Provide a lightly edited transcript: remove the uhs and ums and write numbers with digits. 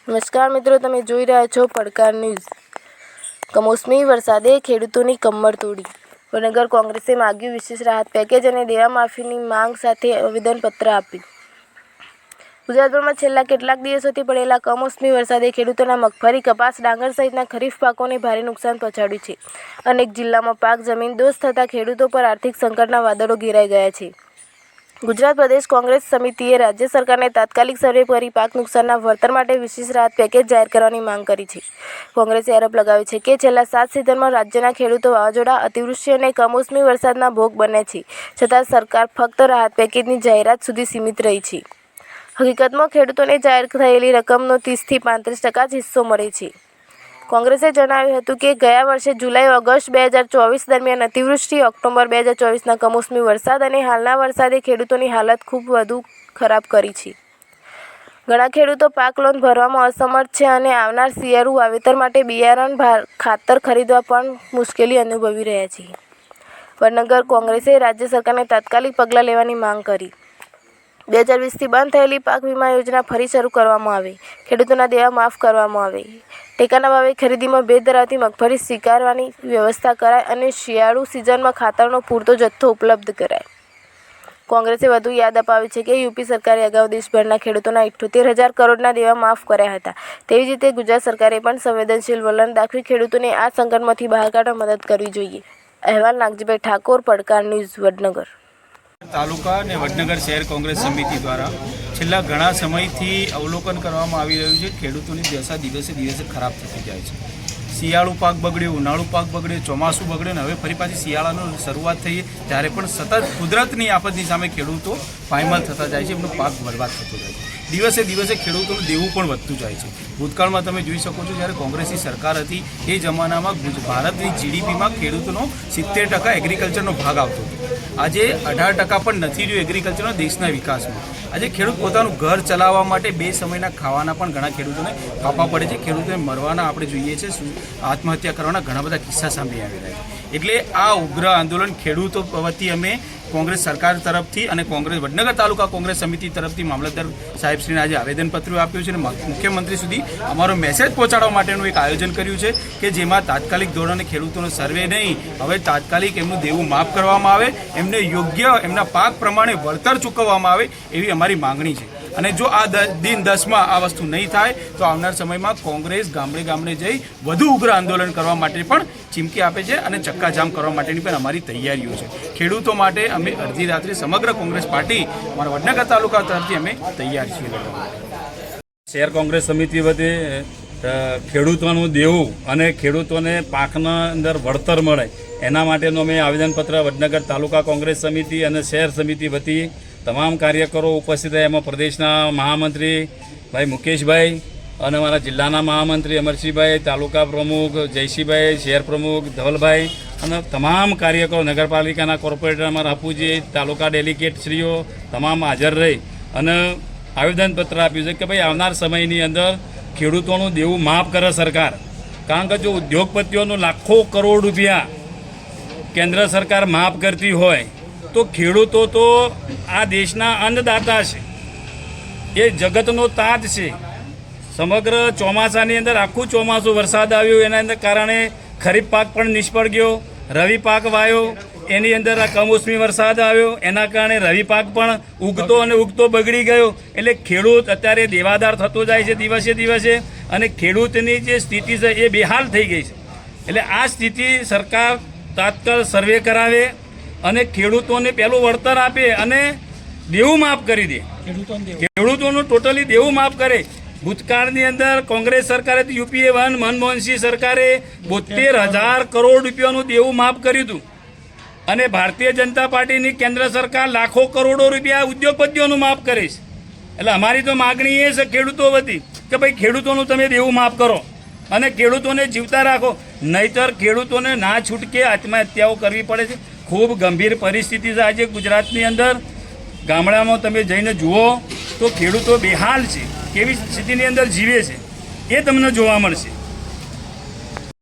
નમસ્કાર મિત્રો, તમે જોઈ રહ્યા છો પડકાર ન્યૂઝ। કમોસમી વરસાદે ખેડૂતોની કમર તોડી। વડનગર કોંગ્રેસે માગ્યું વિશેષ રાહત પેકેજ અને દેવા માફીની માંગ સાથે આવેદનપત્ર આપ્યું। ગુજરાતભરમાં છેલ્લા કેટલાક દિવસોથી પડેલા કમોસમી વરસાદે ખેડૂતોના મગફળી, કપાસ, ડાંગર સહિતના ખરીફ પાકોને ભારે નુકસાન પહોંચાડ્યું છે। અનેક જિલ્લામાં પાક જમીન દોસ્ત થતાં ખેડૂતો પર આર્થિક સંકટના વાદળો ઘેરાઈ ગયા છે। ગુજરાત પ્રદેશ કોંગ્રેસ સમિતિએ રાજ્ય સરકારને તાત્કાલિક સર્વે કરી પાક નુકસાનના વળતર માટે વિશેષ રાહત પેકેજ જાહેર કરવાની માંગ કરી છે। કોંગ્રેસે આરોપ લગાવ્યો છે કે છેલ્લા 7 સિઝનમાં રાજ્યના ખેડૂતો વાવાઝોડા, અતિવૃષ્ટિ અને કમોસમી વરસાદના ભોગ બન્યા છે, છતાં સરકાર ફક્ત રાહત પેકેજની જાહેરાત સુધી સીમિત રહી છે। હકીકતમાં ખેડૂતોને જાહેર થયેલી રકમનો 30 થી 35% જ હિસ્સો મળે છે। કોંગ્રેસે જણાવ્યું હતું કે ગયા વર્ષે જુલાઈ-ઓગસ્ટ 2024 દરમિયાન અતિવૃષ્ટિ, ઓક્ટોબર 2024ના કમોસમી વરસાદ અને હાલના વરસાદે ખેડૂતોની હાલત ખૂબ વધુ ખરાબ કરી છે। ઘણા ખેડૂતો પાક લોન ભરવામાં અસમર્થ છે અને આવનાર શિયાળુ વાવેતર માટે બિયારણ, ખાતર ખરીદવા પણ મુશ્કેલી અનુભવી રહ્યા છે। વડનગર કોંગ્રેસે રાજ્ય સરકારને તાત્કાલિક પગલાં લેવાની માંગ કરી। 2020થી બંધ થયેલી પાક વીમા યોજના ફરી શરૂ કરવામાં આવે, ખેડૂતોના દેવા માફ કરવામાં આવે, ટેકાના ભાવે ખરીદીમાં ભેદ ધરાવતી મગફળી સ્વીકારવાની વ્યવસ્થા કરાય અને શિયાળુ સિઝનમાં ખાતરનો પૂરતો જથ્થો ઉપલબ્ધ કરાય। કોંગ્રેસે વધુ યાદ અપાવી છે કે યુપી સરકારે અગાઉ દેશભરના ખેડૂતોના 78,000 કરોડના દેવા માફ કર્યા હતા। તેવી જ રીતે ગુજરાત સરકારે પણ સંવેદનશીલ વલણ દાખવી ખેડૂતોને આ સંકટમાંથી બહાર કાઢવા મદદ કરવી જોઈએ। અહેવાલ નાગજીભાઈ ઠાકોર, પડકાર ન્યૂઝ, વડનગર। તાલુકા અને વડનગર શહેર કોંગ્રેસ સમિતિ દ્વારા છેલ્લા ઘણા સમયથી અવલોકન કરવામાં આવી રહ્યું છે। ખેડૂતોની દશા દિવસે દિવસે ખરાબ થતી જાય છે। શિયાળુ પાક બગડ્યો, ઉનાળુ પાક બગડ્યો, ચોમાસું બગડ્યો અને હવે ફરી પાછી શિયાળાની શરૂઆત થઈ ત્યારે પણ સતત કુદરતની આફતની સામે ખેડૂતો પાયમાલ થતા જાય છે, એમનો પાક બરબાદ થતો જાય છે। દિવસે દિવસે ખેડૂતોનું દેવું પણ વધતું જાય છે। ભૂતકાળમાં તમે જોઈ શકો છો, જ્યારે કોંગ્રેસની સરકાર હતી એ જમાનામાં ભારતની જીડીપીમાં ખેડૂતોનો 70% એગ્રીકલ્ચરનો ભાગ આવતો હતો। આજે 18% પણ નથી રહ્યો એગ્રીકલ્ચરનો દેશના વિકાસમાં। આજે ખેડૂત પોતાનું ઘર ચલાવવા માટે 2 સમયના ખાવાના પણ ઘણા ખેડૂતોને કાપવા પડે છે। ખેડૂતોને મરવાના આપણે જોઈએ છે, આત્મહત્યા કરવાના ઘણા બધા કિસ્સા સામે આવી રહ્યા છે। એટલે આ ઉગ્ર આંદોલન ખેડૂતો વતી અમે કોંગ્રેસ સરકાર તરફથી અને કોંગ્રેસ વડનગર તાલુકા કોંગ્રેસ સમિતિ તરફથી મામલતદાર સાહેબશ્રીને આજે આવેદનપત્ર આપ્યું છે અને મુખ્યમંત્રી સુધી અમારો મેસેજ પહોંચાડવા માટેનું એક આયોજન કર્યું છે કે જેમાં તાત્કાલિક ધોરણે ખેડૂતોનો સર્વે નહીં, હવે તાત્કાલિક એમનું દેવું માફ કરવામાં આવે, એમને યોગ્ય એમના પાક પ્રમાણે વળતર ચૂકવવામાં આવે એવી અમારી માંગણી છે। અને જો આ દિન 10માં આ વસ્તુ નહીં થાય તો આવનાર સમયમાં કોંગ્રેસ ગામડે ગામડે જઈ વધુ ઉગ્ર આંદોલન કરવા માટે પણ ચીમકી આપે છે અને ચક્કાજામ કરવા માટેની પણ અમારી તૈયારીઓ છે। ખેડૂતો માટે અમે અડધી રાત્રે સમગ્ર કોંગ્રેસ પાર્ટી અમારા વડનગર તાલુકા તરફથી અમે તૈયાર છીએ। શહેર કોંગ્રેસ સમિતિ વતી ખેડૂતોનું દેવું અને ખેડૂતોને પાકના અંદર વળતર મળે એના માટેનું અમે આવેદનપત્ર વડનગર તાલુકા કોંગ્રેસ સમિતિ અને શહેર સમિતિ વતી તમામ કાર્યકરો ઉપસ્થિત રહ્યા। એમાં પ્રદેશના મહામંત્રી ભાઈ મુકેશભાઈ અને અમારા જિલ્લાના મહામંત્રી અમરસિંહભાઈ, તાલુકા પ્રમુખ જયસિંહભાઈ, શહેર પ્રમુખ ધવલભાઈ અને તમામ કાર્યકરો, નગરપાલિકાના કોર્પોરેટર અમારા હપુજી, તાલુકા ડેલિગેટશ્રીઓ તમામ હાજર રહી અને આવેદનપત્ર આપ્યું છે કે ભાઈ આવનાર સમયની અંદર ખેડૂતોનું દેવું માફ કરે સરકાર। કારણ કે જો ઉદ્યોગપતિઓનું લાખો કરોડ રૂપિયા કેન્દ્ર સરકાર માફ કરતી હોય તો ખેડૂતો તો આ દેશના અન્નદાતા છે, એ જગતનો તાજ છે। સમગ્ર ચોમાસાની અંદર આખું ચોમાસું વરસાદ આવ્યો, એના અંદર કારણે ખરીફ પાક પણ નિષ્ફળ ગયો, રવિ પાક વાયો, એની અંદર આ કમોસમી વરસાદ આવ્યો, એના કારણે રવિ પાક પણ ઉગતો અને ઉગતો બગડી ગયો। એટલે ખેડૂત અત્યારે દેવાદાર થતો જાય છે દિવસે દિવસે અને ખેડૂતની જે સ્થિતિ છે એ બેહાલ થઈ ગઈ છે। એટલે આ સ્થિતિ સરકાર તાત્કાલિક સર્વે કરાવે અને ખેડૂતોને પહેલું વળતર આપે અને દેવું માફ કરી દે। ખેડૂતોનું ટોટલી દેવું માફ કરે। ભૂતકાળની અંદર કોંગ્રેસ સરકારે યુપીએ 1 મનમોહનસિંહ સરકારે 72,000 કરોડ રૂપિયાનું દેવું માફ કર્યું હતું અને ભારતીય જનતા પાર્ટીની કેન્દ્ર સરકાર લાખો કરોડો રૂપિયા ઉદ્યોગપતિઓનું માફ કરે છે। એટલે અમારી તો માગણી એ છે ખેડૂતો વતી કે ભાઈ ખેડૂતોનું તમે દેવું માફ કરો અને ખેડૂતોને જીવતા રાખો, નહીતર ખેડૂતોને ના છૂટકે આત્મહત્યાઓ કરવી પડે છે। ખૂબ ગંભીર પરિસ્થિતિ છે આજે ગુજરાતની અંદર। ગામડામાં તમે જઈને જુઓ તો ખેડૂતો બેહાલ છે, કેવી સ્થિતિની અંદર જીવે છે એ તમને જોવા મળશે।